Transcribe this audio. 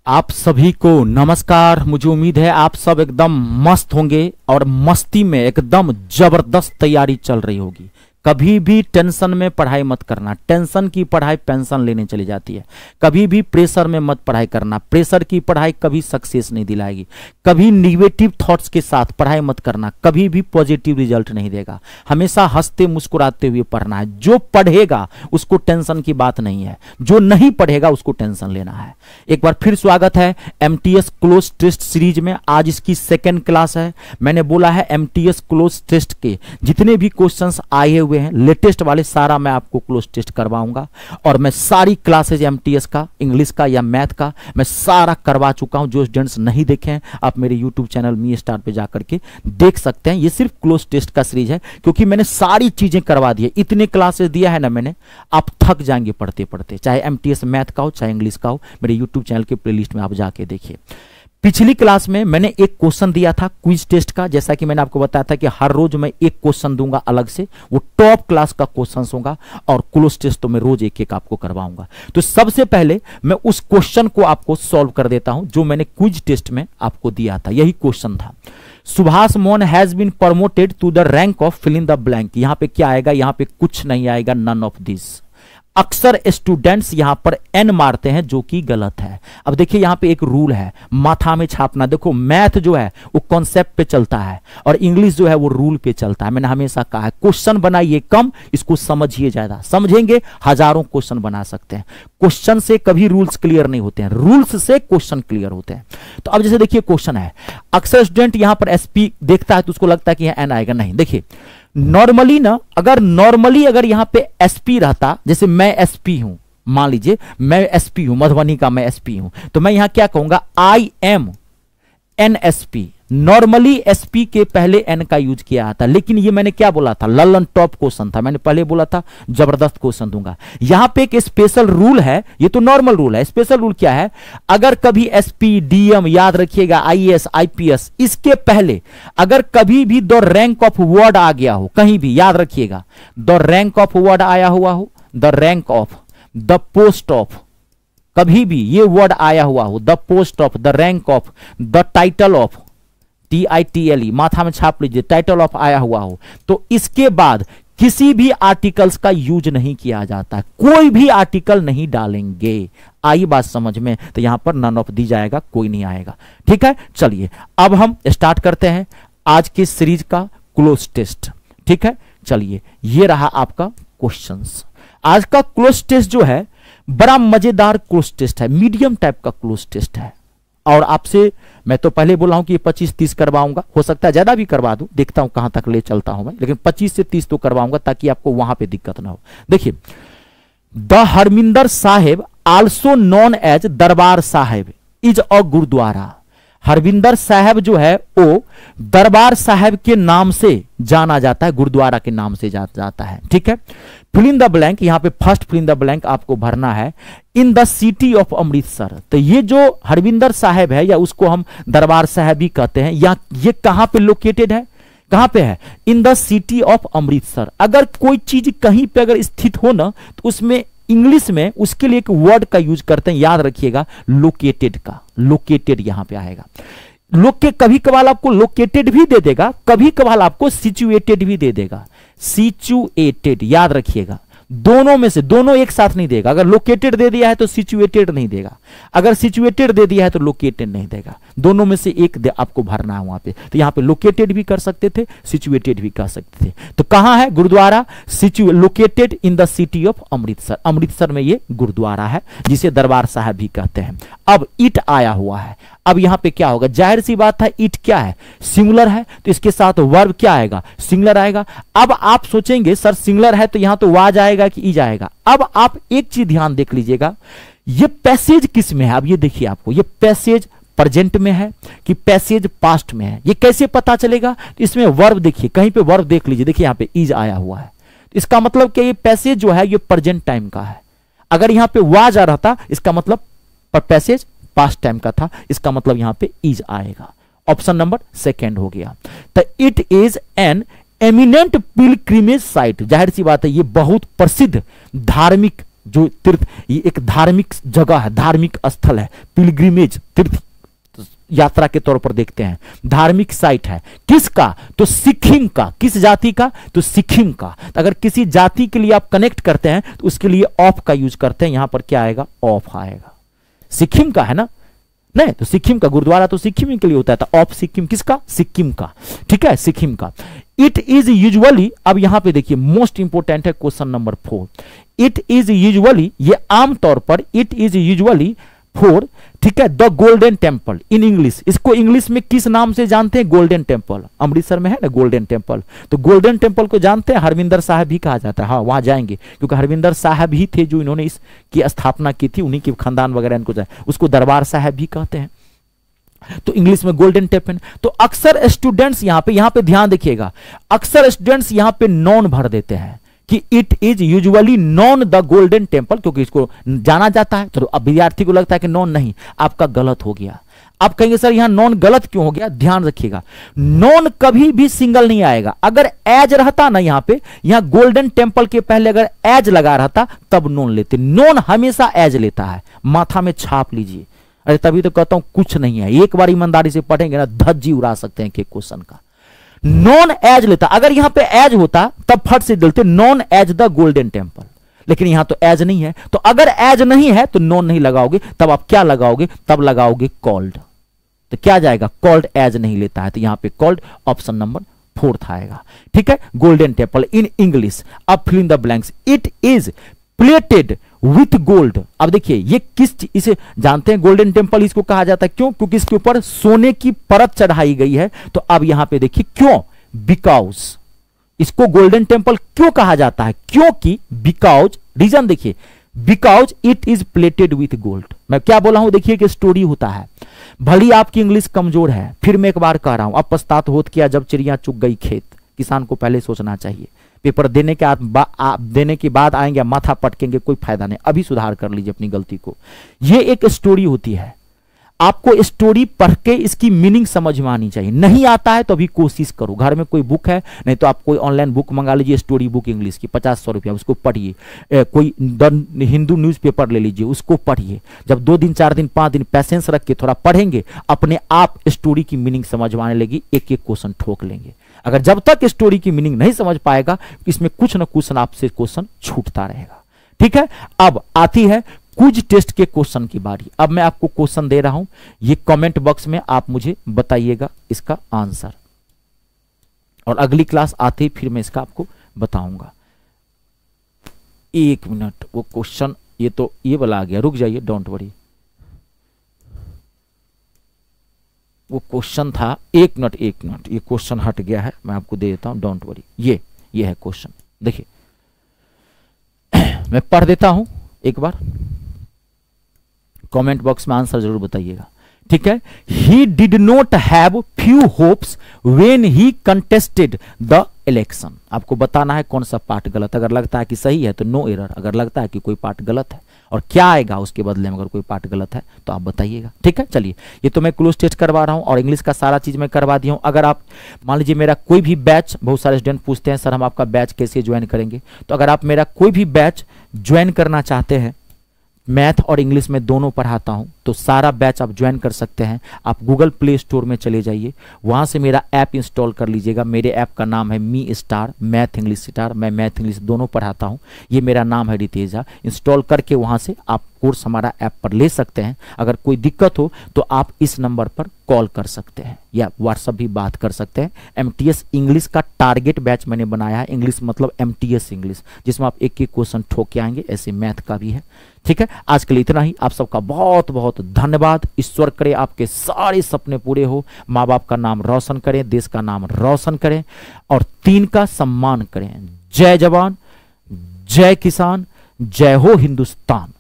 आप सभी को नमस्कार। मुझे उम्मीद है आप सब एकदम मस्त होंगे और मस्ती में एकदम जबरदस्त तैयारी चल रही होगी। कभी भी टेंशन में पढ़ाई मत करना। टेंशन की पढ़ाई पेंशन लेने चली जाती है। कभी भी प्रेशर में मत पढ़ाई करना। प्रेशर की पढ़ाई कभी सक्सेस नहीं दिलाएगी। कभी निगेटिव थॉट्स के साथ पढ़ाई मत करना, कभी भी पॉजिटिव रिजल्ट नहीं देगा। हमेशा हंसते मुस्कुराते हुए पढ़ना है। जो पढ़ेगा उसको टेंशन की बात नहीं है, जो नहीं पढ़ेगा उसको टेंशन लेना है। एक बार फिर स्वागत है एमटीएस क्लोज टेस्ट सीरीज में। आज इसकी सेकेंड क्लास है। मैंने बोला है एमटीएस क्लोज टेस्ट के जितने भी क्वेश्चंस आए हुए हैं लेटेस्ट वाले सारा मैं आपको क्लोज टेस्ट करवाऊंगा। और मैं सारी क्लासेज एमटीएस का, इंग्लिश का या मैथ का मैं सारा करवा चुका हूं। जो स्टूडेंट्स नहीं देखे हैं आप मेरे यूट्यूब चैनल मी स्टार पे जाकर के देख सकते हैं। ये सिर्फ क्लोज टेस्ट का सीरीज है क्योंकि मैंने सारी चीजें करवा दी है। इतने क्लासेस दिया है ना मैंने, आप थक जाएंगे पढ़ते पढ़ते। चाहे एमटीएस मैथ का हो चाहे इंग्लिश का हो, मेरे यूट्यूब चैनल के प्लेलिस्ट में आप जाके देखिए। पिछली क्लास में मैंने एक क्वेश्चन दिया था क्विज टेस्ट का। जैसा कि मैंने आपको बताया था कि हर रोज मैं एक क्वेश्चन दूंगा अलग से, वो टॉप क्लास का क्वेश्चन होगा। और क्लोज टेस्ट तो मैं रोज एक एक आपको करवाऊंगा। तो सबसे पहले मैं उस क्वेश्चन को आपको सॉल्व कर देता हूं जो मैंने क्विज टेस्ट में आपको दिया था। यही क्वेश्चन था, Subhash Mohan has been promoted to the rank of fill in the blank. यहां पे क्या आएगा? यहां पे कुछ नहीं आएगा, नन ऑफ दिस। अक्सर स्टूडेंट्स यहां पर एन मारते हैं जो कि गलत है। अब देखिए यहां पे एक रूल है, माथा में छापना। देखो मैथ जो है वो कॉन्सेप्ट पे चलता है और इंग्लिश जो है वो रूल पे चलता है। मैंने हमेशा कहा है क्वेश्चन बनाइए कम, इसको समझिए ज्यादा। समझेंगे हजारों क्वेश्चन बना सकते हैं। क्वेश्चन से कभी रूल्स क्लियर नहीं होते हैं, रूल्स से क्वेश्चन क्लियर होते हैं। तो अब जैसे देखिए क्वेश्चन है, अक्सर स्टूडेंट यहां पर एसपी देखता है तो उसको लगता है कि यहां एन आएगा। नहीं, देखिए नॉर्मली ना, अगर यहां पे एसपी रहता, जैसे मैं एसपी हूं, मान लीजिए मैं एसपी हूं, मधुबनी का मैं एसपी हूं, तो मैं यहां क्या कहूंगा? I am an SP. Normally SP के पहले एन का यूज किया जाता, लेकिन ये मैंने क्या बोला था? ललन टॉप क्वेश्चन था। मैंने पहले बोला था जबरदस्त क्वेश्चन दूंगा। यहां पे एक स्पेशल रूल है, ये तो नॉर्मल रूल है। स्पेशल रूल क्या है? अगर कभी एसपी, डीएम, याद रखिएगा आईएएस, आईपीएस, इसके पहले अगर कभी भी द रैंक ऑफ वर्ड आ गया हो, कहीं भी याद रखिएगा द रैंक ऑफ वर्ड आया हुआ हो, the rank of, the post of, कभी भी ये वर्ड आया हुआ हो, the post of, the rank of, the title of, TITLE, माथा में छाप लीजिए, टाइटल ऑफ आया हुआ हो, तो इसके बाद किसी भी आर्टिकल्स का यूज नहीं किया जाता। कोई भी आर्टिकल नहीं डालेंगे। आई बात समझ में? तो यहां पर नन ऑफ दी जाएगा, कोई नहीं आएगा। ठीक है, चलिए अब हम स्टार्ट करते हैं आज की सीरीज का क्लोज टेस्ट। ठीक है, चलिए ये रहा आपका क्वेश्चंस। आज का क्लोज टेस्ट जो है बड़ा मजेदार क्लोज टेस्ट है, मीडियम टाइप का क्लोज टेस्ट है। और आपसे मैं तो पहले बोला हूं कि 25-30 करवाऊंगा, हो सकता है ज्यादा भी करवा दूं, देखता हूं कहां तक ले चलता हूं मैं, लेकिन 25 से 30 तो करवाऊंगा ताकि आपको वहां पे दिक्कत ना हो। देखिए, the Harminder Sahib also known as Darbar Sahib is a gurdwara. Harvinder Sahab जो है वो दरबार साहब के नाम से जाना जाता है, गुरुद्वारा के नाम से जाता है। ठीक है, फिल इन द ब्लैंक, यहां पे first fill in the blank आपको भरना है। In the city of Amritsar, तो ये जो हरविंदर साहब है या उसको हम दरबार साहब भी कहते हैं, या ये कहां पे लोकेटेड है? कहां पे है? In the city of Amritsar. अगर कोई चीज कहीं पे अगर स्थित हो ना तो उसमें इंग्लिश में उसके लिए एक वर्ड का यूज करते हैं, याद रखिएगा लोकेटेड का। लोकेटेड यहां पे आएगा। कभी कभार आपको लोकेटेड भी दे देगा, कभी कभार आपको सिचुएटेड भी दे देगा। सिचुएटेड याद रखिएगा, दोनों में से, दोनों एक साथ नहीं देगा। अगर लोकेटेड दे दिया है तो सिचुएटेड नहीं देगा, अगर सिचुएटेड दे दिया है तो लोकेटेड नहीं देगा। दोनों में से एक आपको भरना है वहां पे। तो यहां पे लोकेटेड भी कर सकते थे, सिचुएटेड भी कर सकते थे। तो कहां है गुरुद्वारा? Located in the city of Amritsar. Amritsar में ये गुरुद्वारा है जिसे दरबार साहब भी कहते हैं। अब इट आया हुआ है, अब यहां पे क्या होगा? जाहिर सी बात है, इट क्या है? सिंगुलर है, तो इसके साथ वर्ब क्या आएगा? सिंगुलर आएगा। अब आप सोचेंगे सर सिंगुलर है तो यहां तो वाज आएगा कि ईज आएगा। अब आप एक चीज ध्यान देख लीजिएगा, ये पैसेज किस में है? अब ये देखिए आपको, ये पैसेज प्रेजेंट में है कि पैसेज पास्ट में है, ये कैसे पता चलेगा? तो इसमें वर्ब देखिए, कहीं पे वर्ब देख लीजिए, देखिए यहां पे ईज आया हुआ है। इसका मतलब कि ये पैसेज जो है ये प्रेजेंट टाइम का है। अगर यहां पे वाज आ रहा था इसका मतलब पैसेज पास्ट टाइम का था, इसका मतलब यहां पे इज आएगा। ऑप्शन नंबर सेकंड हो गया। तो it is an eminent pilgrimage site, जाहिर सी बात है ये बहुत प्रसिद्ध धार्मिक जो तीर्थ, ये एक धार्मिक जगह है, धार्मिक स्थल है, पिलग्रिमेज तीर्थ यात्रा के तौर पर देखते हैं, धार्मिक साइट है। किसका? तो सिक्किम का। किस जाति का? तो सिक्किम का। तो अगर किसी जाति के लिए आप कनेक्ट करते हैं तो उसके लिए ऑफ का यूज करते हैं, यहां पर क्या आएगा? ऑफ आएगा। सिक्किम का है ना, नहीं तो सिक्किम का गुरुद्वारा तो सिक्किम के लिए होता है, तो ऑफ सिक्किम किसका? सिक्किम का, ठीक है, सिक्किम का। इट इज यूजुअली, अब यहां पे देखिए मोस्ट इंपोर्टेंट है question number 4। It is usually, ये आमतौर पर, इट इज यूजुअली फॉर, ठीक है, the Golden temple in English. इसको इंग्लिश में किस नाम से जानते हैं? Golden temple. अमृतसर में है ना गोल्डन टेम्पल, तो गोल्डन टेम्पल को जानते हैं, हरमिंदर साहब भी कहा जाता है। हाँ, वहां जाएंगे क्योंकि हरमिंदर साहब ही थे जो इन्होंने इसकी स्थापना की थी, उन्हीं के खानदान वगैरह इनको जाए, उसको दरबार साहब भी कहते हैं, तो इंग्लिश में गोल्डन टेम्पल। तो अक्सर स्टूडेंट्स यहां पे ध्यान देखिएगा, अक्सर स्टूडेंट्स यहां पे नॉन भर देते हैं कि it is usually known the Golden temple, क्योंकि इसको जाना जाता है। तो अब विद्यार्थी को लगता है कि नॉन, नहीं, आपका गलत हो गया। आप कहेंगे सर यहां नॉन गलत क्यों हो गया? ध्यान रखिएगा, नॉन कभी भी सिंगल नहीं आएगा। अगर एज रहता ना यहां पे, यहां गोल्डन टेम्पल के पहले अगर एज लगा रहता तब नॉन लेते। नॉन हमेशा एज लेता है, माथा में छाप लीजिए। अरे तभी तो कहता हूं कुछ नहीं है, एक बार ईमानदारी से पढ़ेंगे ना धज्जी उड़ा सकते हैं एक क्वेश्चन का। नॉन एज लेता, अगर यहां पे एज होता तब फट से डलते known as the Golden Temple, लेकिन यहां तो एज नहीं है। तो अगर एज नहीं है तो नॉन नहीं लगाओगे, तब आप क्या लगाओगे? तब लगाओगे कॉल्ड। तो क्या जाएगा? कॉल्ड एज नहीं लेता है, तो यहां पे कॉल्ड ऑप्शन नंबर 4 आएगा, ठीक है। गोल्डन टेम्पल इन इंग्लिश, अब fill in the blanks. It is plated with gold. अब देखिए ये इसे जानते हैं, गोल्डन टेम्पल इसको कहा जाता है, क्यों? क्योंकि इसके ऊपर सोने की परत चढ़ाई गई है। तो अब यहां पे देखिए क्यों? बिकॉज, इसको गोल्डन टेम्पल क्यों कहा जाता है? क्योंकि बिकॉज, रीजन देखिए, because it is plated with gold. मैं क्या बोला हूं? देखिए कि स्टोरी होता है, भली आपकी इंग्लिश कमजोर है, फिर मैं एक बार कह रहा हूं, अब पछतात होत किया जब चिड़िया चुग गई खेत। किसान को पहले सोचना चाहिए, पेपर देने के बाद आएंगे माथा पटकेंगे, कोई फायदा नहीं। अभी सुधार कर लीजिए अपनी गलती को। ये एक स्टोरी होती है, आपको स्टोरी पढ़ के इसकी मीनिंग समझ में आनी चाहिए। नहीं आता है तो अभी कोशिश करो, घर में कोई बुक है, नहीं तो आप कोई ऑनलाइन बुक मंगा लीजिए, स्टोरी बुक इंग्लिश की 50-100 रुपया, उसको पढ़िए। कोई हिंदू न्यूज़पेपर ले लीजिए, उसको पढ़िए। जब 2 दिन 4 दिन 5 दिन पैसेंस रख के थोड़ा पढ़ेंगे, अपने आप स्टोरी की मीनिंग समझ में आने लगी, एक एक क्वेश्चन ठोक लेंगे। अगर जब तक स्टोरी की मीनिंग नहीं समझ पाएगा, इसमें कुछ ना कुछ आपसे क्वेश्चन छूटता रहेगा, ठीक है। अब आती है क्विज टेस्ट के क्वेश्चन की बारी। अब मैं आपको क्वेश्चन दे रहा हूं, ये कमेंट बॉक्स में आप मुझे बताइएगा इसका आंसर, और अगली क्लास आते ही फिर मैं इसका आपको बताऊंगा। 1 मिनट, वो क्वेश्चन ये वाला आ गया, रुक जाइए, डोंट वरी। वो क्वेश्चन था, 1 मिनट, ये क्वेश्चन हट गया है, मैं आपको दे देता हूं, डोंट वरी। ये है क्वेश्चन, देखिए मैं पढ़ देता हूं एक बार, कमेंट बॉक्स में आंसर जरूर बताइएगा, ठीक है। He did not have few hopes when he contested the election. आपको बताना है कौन सा पार्ट गलत। अगर लगता है कि सही है तो नो एरर, अगर लगता है कि कोई पार्ट गलत है और क्या आएगा उसके बदले में अगर कोई पार्ट गलत है तो आप बताइएगा, ठीक है। चलिए, ये तो मैं क्लोज टेस्ट करवा रहा हूं और इंग्लिश का सारा चीज मैं करवा दिया हूं। अगर आप मान लीजिए मेरा कोई भी बैच, बहुत सारे स्टूडेंट पूछते हैं सर हम आपका बैच कैसे ज्वाइन करेंगे, तो अगर आप मेरा कोई भी बैच ज्वाइन करना चाहते हैं, मैथ और इंग्लिश में दोनों पढ़ाता हूं, तो सारा बैच आप ज्वाइन कर सकते हैं। आप गूगल प्ले स्टोर में चले जाइए, वहां से मेरा ऐप इंस्टॉल कर लीजिएगा। मेरे ऐप का नाम है मी स्टार मैथ इंग्लिश स्टार, मैं मैथ इंग्लिश दोनों पढ़ाता हूं। ये मेरा नाम है रितेश झा। इंस्टॉल करके वहां से आप कोर्स हमारा ऐप पर ले सकते हैं। अगर कोई दिक्कत हो तो आप इस नंबर पर कॉल कर सकते हैं या व्हाट्सएप भी बात कर सकते हैं। एमटीएस इंग्लिश का टारगेट बैच मैंने बनाया है, इंग्लिश मतलब एमटीएस इंग्लिश, जिसमें आप एक एक क्वेश्चन ठोक के आएंगे, ऐसे मैथ का भी है, ठीक है। आज के लिए इतना ही। आप सबका बहुत बहुत धन्यवाद। ईश्वर करे आपके सारे सपने पूरे हो, माँ बाप का नाम रोशन करें, देश का नाम रोशन करें और 3 का सम्मान करें। जय जवान, जय किसान, जय हो हिंदुस्तान।